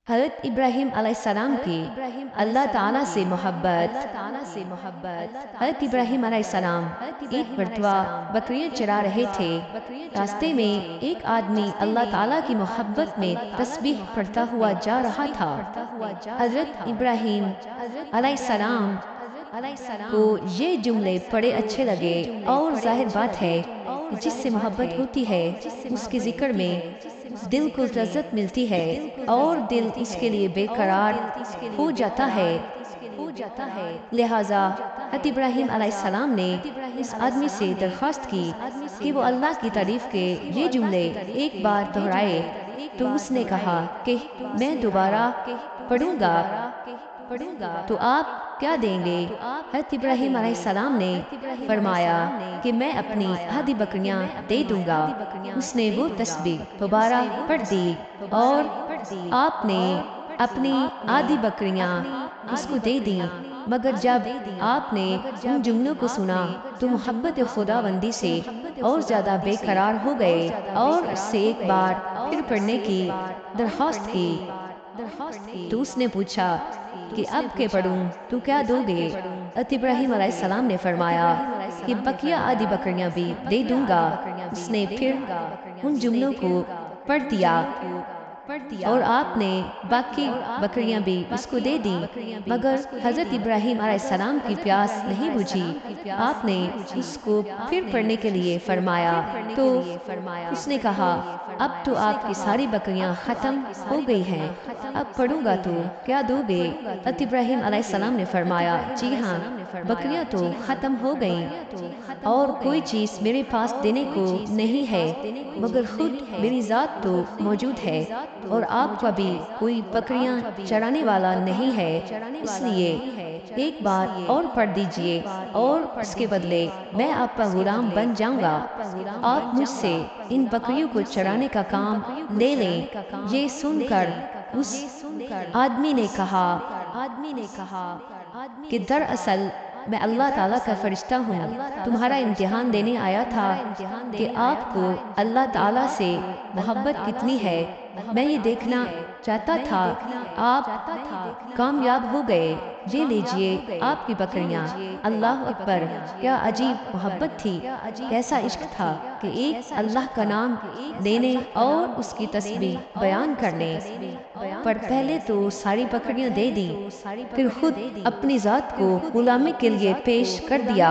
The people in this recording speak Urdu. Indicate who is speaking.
Speaker 1: حضرت ابراہیم علیہ السلام کی اللہ تعالیٰ سے محبت۔ حضرت ابراہیم علیہ السلام ایک مرتبہ بکریاں چرا رہے تھے۔ راستے میں ایک آدمی اللہ تعالیٰ کی محبت میں تسبیح پڑھتا ہوا جا رہا تھا۔ حضرت ابراہیم علیہ السلام کو یہ جملے بڑے اچھے لگے، اور ظاہر بات ہے جس سے محبت ہوتی ہے اس کے ذکر میں دل کو لذت ملتی ہے اور دل اس کے لیے بے قرار ہو جاتا ہے۔ لہٰذا حضرت ابراہیم علیہ السلام نے اس آدمی سے درخواست کی کہ وہ اللہ کی تعریف کے یہ جملے ایک بار دہرائے، تو اس نے کہا کہ میں دوبارہ پڑھوں گا تو آپ کیا دیں گے؟ حضرت ابراہیم علیہ السلام نے فرمایا کہ میں اپنی آدھی بکریاں دے دوں گا۔ اس نے وہ تسبیح دوبارہ پڑھ دی اور آپ نے اپنی آدھی بکریاں اس کو دے دیں، مگر جب آپ نے ان جملوں کو سنا تو محبت خداوندی سے اور زیادہ بے قرار ہو گئے اور اس سے ایک بار پھر پڑھنے کی درخواست کی۔ تو اس نے پوچھا کہ اب کہ پڑھوں تو کیا دو گے؟ حضرت ابراہیم علیہ السلام نے فرمایا کہ بقیہ آدھی بکریاں بھی دے دوں گا۔ اس نے پھر ان جملوں کو پڑھ دیا اور آپ نے باقی بکریاں بھی اس کو دے دیں، مگر حضرت ابراہیم علیہ السلام کی پیاس نہیں بجھی۔ آپ نے اس کو پھر پڑھنے کے لیے فرمایا تو اس نے کہا اب تو آپ کی ساری بکریاں ختم ہو گئی ہیں، اب پڑھوں گا تو کیا دو گے؟ حضرت ابراہیم علیہ السلام نے فرمایا جی ہاں، بکریاں تو ختم ہو گئیں اور کوئی چیز میرے پاس دینے کو نہیں ہے، مگر خود میری ذات تو موجود ہے اور آپ کا بھی کوئی بکریاں چرانے والا نہیں ہے، اس لیے ایک بار اور پڑھ دیجئے اور اس کے بدلے میں آپ کا غلام بن جاؤں گا۔ آپ مجھ سے ان بکریوں کو چرانے کا کام لے لیں۔ یہ سن کر اس آدمی نے کہا کہ دراصل میں اللہ تعالیٰ کا فرشتہ ہوں، تمہارا امتحان دینے آیا تھا کہ آپ کو اللہ تعالیٰ سے محبت کتنی ہے، میں یہ دیکھنا چاہتا تھا۔ آپ کامیاب ہو گئے، یہ لیجئے آپ کی بکریاں۔ اللہ اکبر! کیا عجیب محبت تھی، کیسا عشق تھا کہ ایک اللہ کا نام لینے اور اس کی تسبیح بیان کرنے پر پہلے تو ساری بکریاں دے دی، پھر خود اپنی ذات کو غلامی کے لیے پیش کر دیا۔